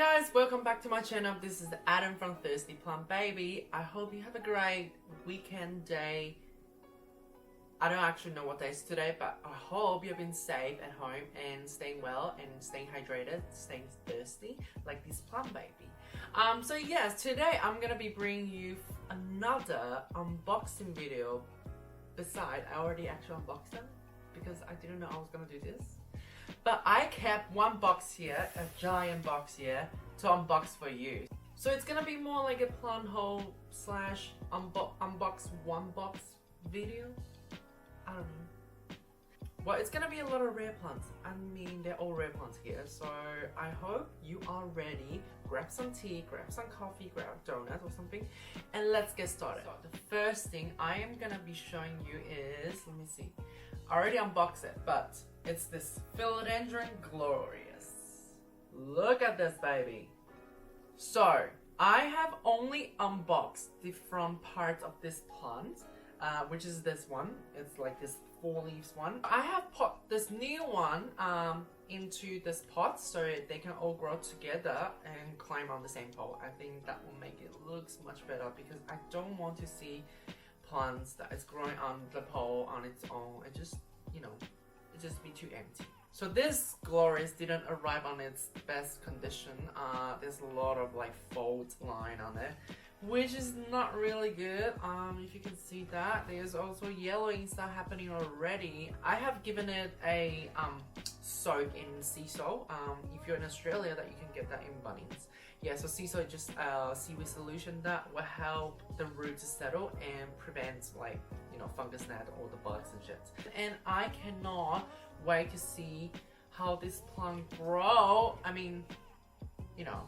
guys, welcome back to my channel. This is Adam from Philodendron Baby. I hope you have a great weekend day. I don't actually know what day is today, but I hope you've been safe at home and staying well and staying hydrated, staying thirsty like this plant baby. So yes, today I'm gonna be bringing you another unboxing video. Besides, I already actually unboxed them because I didn't know I was gonna do this. But I kept one box here, a giant box here, to unbox for you. So it's gonna be more like a plant haul slash unbox one box video. I don't know. Well, it's gonna be a lot of rare plants. I mean, they're all rare plants here. So I hope you are ready. Grab some tea, grab some coffee, grab a donut or something, and let's get started. So the first thing I am gonna be showing you is, let me see. I already unboxed it, but it's this Philodendron Glorious. Look at this baby. So I have only unboxed the front part of this plant, which is this one. It's like this 4 leaves one. I have put this new one into this pot so they can all grow together and climb on the same pole. I think that will make it looks much better because I don't want to see plants that is growing on the pole on its own. It just, you know, it just be too empty. So this Glorious didn't arrive on its best condition. There's a lot of like fold line on it, which is not really good. If you can see that, there's also yellowing stuff happening already. I have given it a soak in sea salt. If you're in Australia, that you can get that in Bunnings. Yeah, so sea salt is just a seaweed solution that will help the root to settle and prevent, like, you know, fungus gnat or the bugs and shit. And I cannot wait to see how this plant grow. I mean, you know,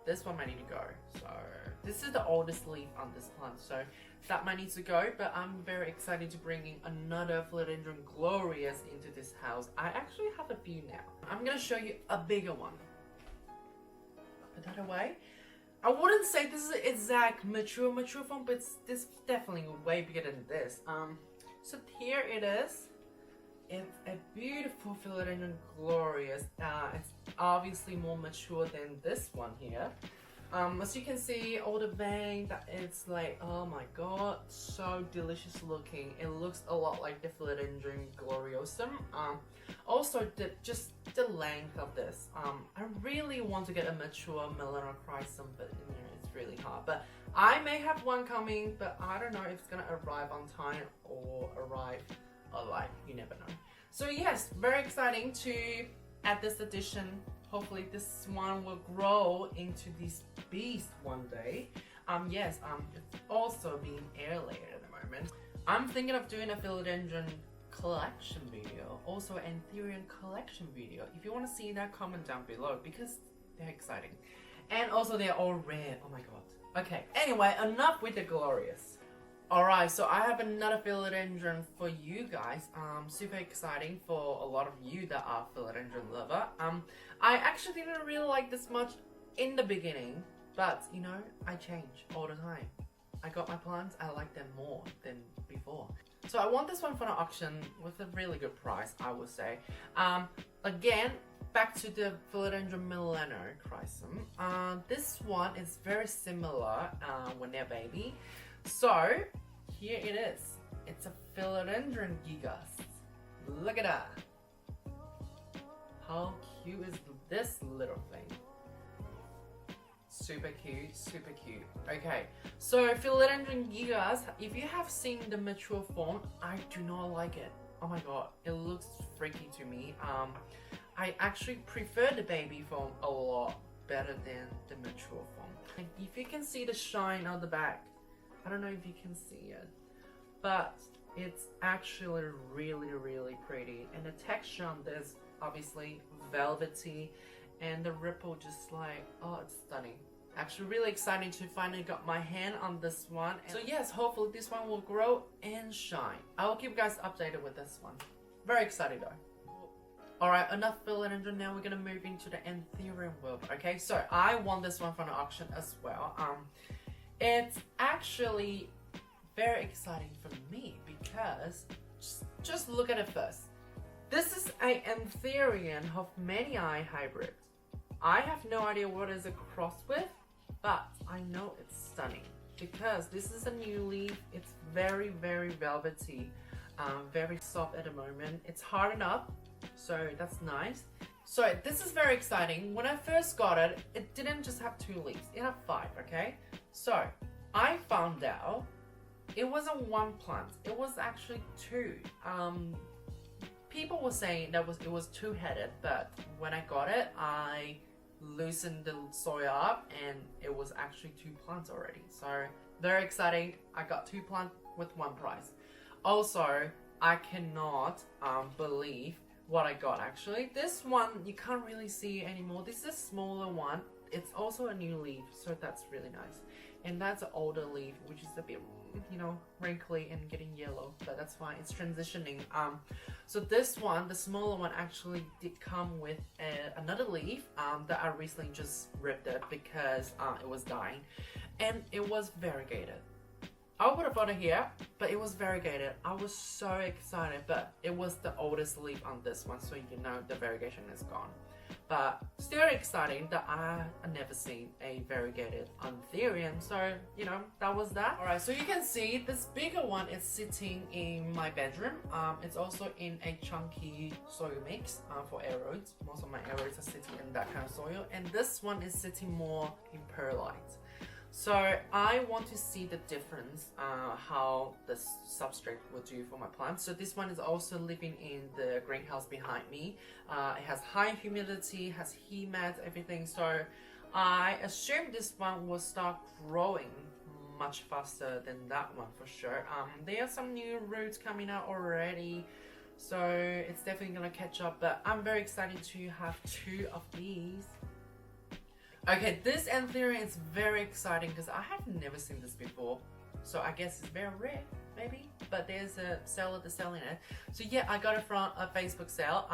this one might need to go. So this is the oldest leaf on this plant, so that might need to go. But I'm very excited to bring in another Philodendron Glorious into this house. I actually have a few now. I'm gonna show you a bigger one. Put that away. I wouldn't say this is an exact mature form, but this definitely way bigger than this. So here it is. It's a beautiful Philodendron Glorious. It's obviously more mature than this one here. As you can see, all the vein, that it's like, oh my god, so delicious looking. It looks a lot like the Philodendron Gloriosum. Also, just the length of this. I really want to get a mature Melanochrysum, but you know, it's really hard. But I may have one coming, but I don't know if it's gonna arrive on time or arrive alive. You never know. So yes, very exciting to add this addition. Hopefully this one will grow into this beast one day. Yes, it's also being aerated at the moment. I'm thinking of doing a Philodendron collection video, also an Endymionum collection video. If you want to see that, comment down below because they're exciting. And also they're all rare. Oh my god. Okay, anyway, enough with the Glorious. Alright, so I have another Philodendron for you guys. Super exciting for a lot of you that are Philodendron lover. I actually didn't really like this much in the beginning, but you know, I change all the time. I got my plants, I like them more than before. So I want this one for an auction with a really good price, I would say. Again, back to the Philodendron Melanochrysum. This one is very similar when they're baby. So here it is. It's a Philodendron Gigas. Look at that. How cute is this little thing? Super cute, super cute. Okay, so Philodendron Gigas, if you have seen the mature form, I do not like it. Oh my god, it looks freaky to me. I actually prefer the baby form a lot better than the mature form. And if you can see the shine on the back, I don't know if you can see it, but it's actually really, really pretty. And the texture on this, obviously velvety, and the ripple just like, oh, it's stunning. Actually really excited to finally got my hand on this one. So yes, hopefully this one will grow and shine. I will keep you guys updated with this one. Very excited though. Alright, enough Philodendron. Now we're gonna move into the Endymionum world. Okay, so I won this one from the auction as well. It's actually very exciting for me because just look at it first. This is an Endymionum of many-eye hybrid. I have no idea what is a cross with, but I know it's stunning because this is a new leaf. It's very, very velvety, very soft at the moment. It's hardened up, so that's nice. So this is very exciting. When I first got it, it didn't just have 2 leaves, it had 5, okay? So I found out it wasn't 1 plant, it was actually 2. People were saying that it was 2-headed, but when I got it, I loosened the soil up and it was actually 2 plants already. So very exciting. I got 2 plants with 1 price. Also, I cannot believe what I got actually. This one you can't really see anymore. This is a smaller one. It's also a new leaf, so that's really nice. And that's an older leaf, which is a bit, you know, wrinkly and getting yellow, but that's fine. It's transitioning. So this one, the smaller one, actually did come with another leaf that I recently just ripped it because it was dying, and it was variegated. I would have bought it here, but it was variegated. I was so excited, but it was the oldest leaf on this one, so you know the variegation is gone. But still exciting that I've never seen a variegated Anthurium, so you know, that was that. Alright, so you can see this bigger one is sitting in my bedroom. It's also in a chunky soil mix for aeroids. Most of my aeroids are sitting in that kind of soil, and this one is sitting more in perlite. So I want to see the difference, how the substrate will do for my plants. So this one is also living in the greenhouse behind me. It has high humidity, has heat mats, everything. So I assume this one will start growing much faster than that one for sure. There are some new roots coming out already, so it's definitely gonna catch up. But I'm very excited to have 2 of these. Okay, this Anthurium is very exciting because I have never seen this before. So I guess it's very rare, maybe. But there's a seller that's selling it. So yeah, I got it from a Facebook sale.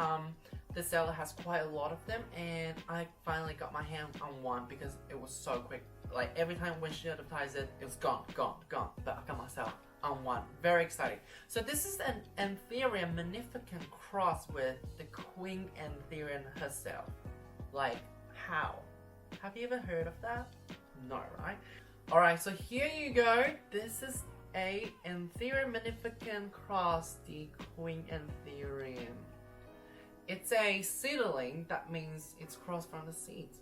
The seller has quite a lot of them, and I finally got my hand on one because it was so quick. Like every time when she advertised it, it was gone. But I got myself on one. Very exciting. So this is an Anthurium magnificent cross with the Queen Anthurium herself. Like, how? Have you ever heard of that? No, right? Alright, so here you go. This is a Anthurium magnificent cross, the Queen Anthurium. It's a seedling. That means it's crossed from the seeds.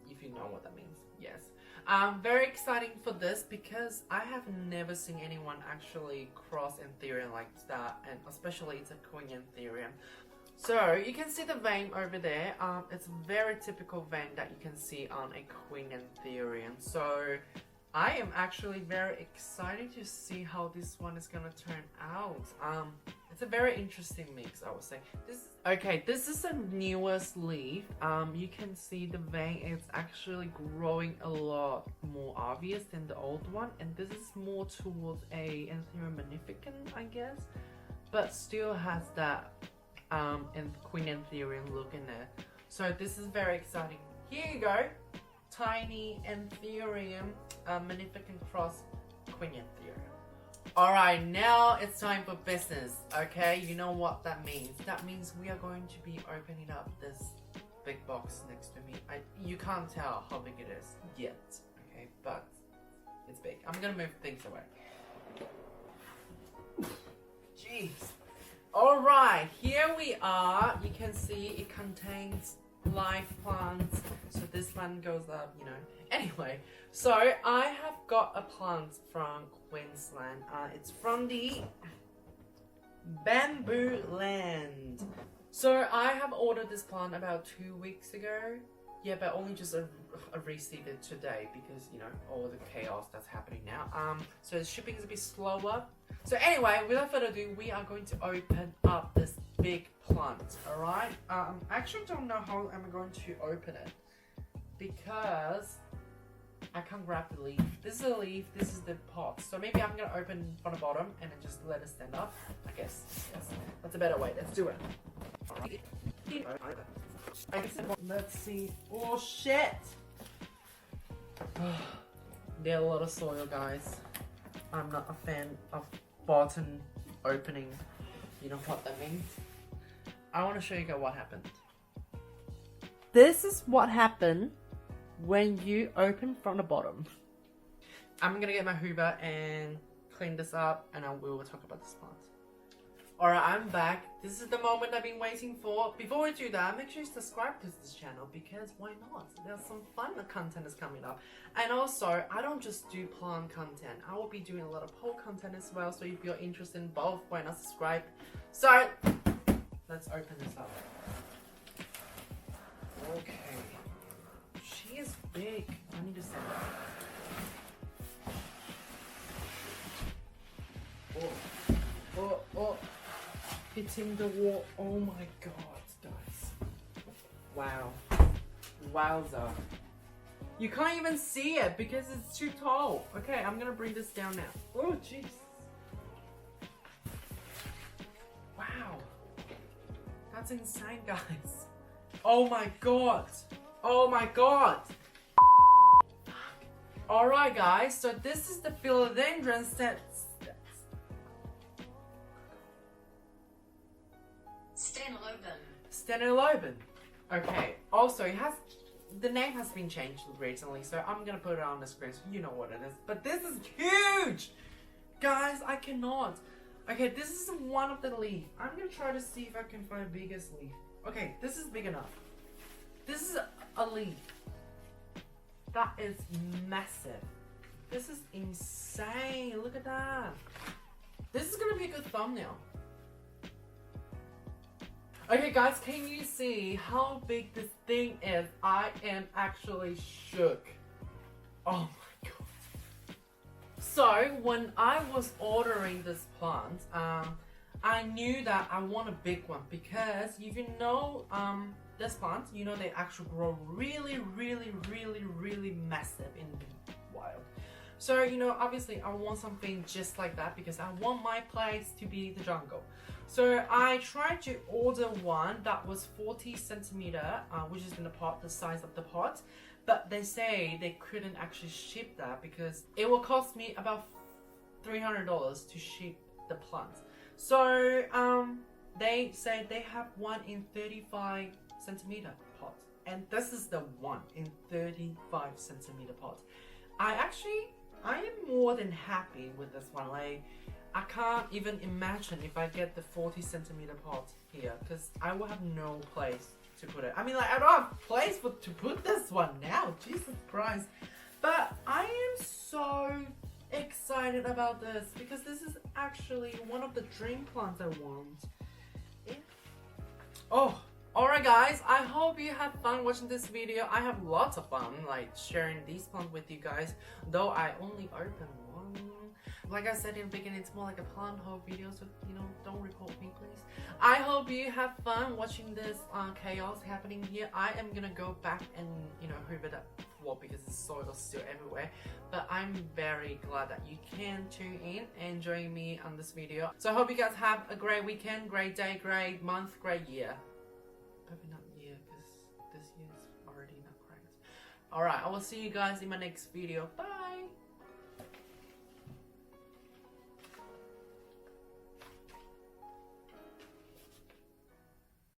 If you know what that means, yes. Very exciting for this because I have never seen anyone actually cross Anthurium like that, and especially it's a Queen Anthurium. So you can see the vein over there. It's a very typical vein that you can see on a Queen Anthurium. So I am actually very excited to see how this one is gonna turn out. It's a very interesting mix, I would say. This is the newest leaf. You can see the vein is actually growing a lot more obvious than the old one, and this is more towards a Anthurium magnificent, I guess, but still has that and Queen Anthurium look in there. So this is very exciting. Here you go, tiny Anthurium, magnificent cross Queen Anthurium. Alright, now it's time for business, okay? You know what that means. That means we are going to be opening up this big box next to me. You can't tell how big it is yet, okay? But it's big. I'm gonna move things away. Jeez. Alright, here we are. You can see it contains live plants. So this one goes up, you know. Anyway, so I have got a plant from Queensland. It's from the Bamboo Land. So I have ordered this plant about 2 weeks ago. Yeah, but only just received it today because, you know, all the chaos that's happening now. So the shipping is a bit slower. So anyway, without further ado, we are going to open up this big plant, alright? I actually don't know how I'm going to open it because I can't grab the leaf. This is a leaf, this is the pot. So maybe I'm going to open from the bottom and then just let it stand up, I guess. Yes, that's a better way. Let's do it. Let's see. Oh shit! There are a lot of soil, guys. I'm not a fan of bottom opening. You know what that means? I want to show you guys what happened. this is what happened when you open from the bottom. I'm gonna get my Hoover and clean this up, and we will talk about this plant. Alright, I'm back. This is the moment I've been waiting for. Before we do that, make sure you subscribe to this channel, because why not? There's some fun content is coming up. And also, I don't just do plant content. I will be doing a lot of poll content as well, so if you're interested in both, why not subscribe? So, let's open this up. Okay. She is big. I need to set it. Oh. Hitting the wall. Oh my god, guys. Wow. Wowza. You can't even see it because it's too tall. Okay, I'm gonna bring this down now. Oh, jeez. Wow. That's insane, guys. Oh my god. Oh my god. Alright, guys. So this is the Philodendron set. Philodendron. Okay. Also, the name has been changed recently, so I'm gonna put it on the screen so you know what it is. But this is huge, guys. I cannot. Okay, this is one of the leaf. I'm gonna try to see if I can find the biggest leaf. Okay, this is big enough. This is a leaf. That is massive. This is insane. Look at that. This is gonna be a good thumbnail. Okay guys, can you see how big this thing is? I am actually shook. Oh my god. So when I was ordering this plant, I knew that I want a big one, because if you know this plant, you know they actually grow really massive in the wild. So, you know, obviously I want something just like that, because I want my place to be the jungle. So I tried to order one that was 40 centimeter, which is in the pot, the size of the pot. But they say they couldn't actually ship that because it will cost me about $300 to ship the plant. So they say they have one in 35 centimeter pot. And this is the one in 35 centimeter pot. I am more than happy with this one. Like, I can't even imagine if I get the 40 centimeter pot here, because I will have no place to put it. I mean, like, I don't have place to put this one now. Jesus Christ. But I am so excited about this, because this is actually one of the dream plants I want. Yeah. Oh, alright guys, I hope you have fun watching this video. I have lots of fun, like, sharing these plants with you guys, though I only opened one. Like I said in the beginning, it's more like a plant haul video, so, you know, don't report me, please. I hope you have fun watching this chaos happening here. I am gonna go back and, you know, hoover that floor because the soil is still everywhere. But I'm very glad that you can tune in and join me on this video. So I hope you guys have a great weekend, great day, great month, great year. Maybe not year, because this year is already not great. Alright, I will see you guys in my next video. Bye!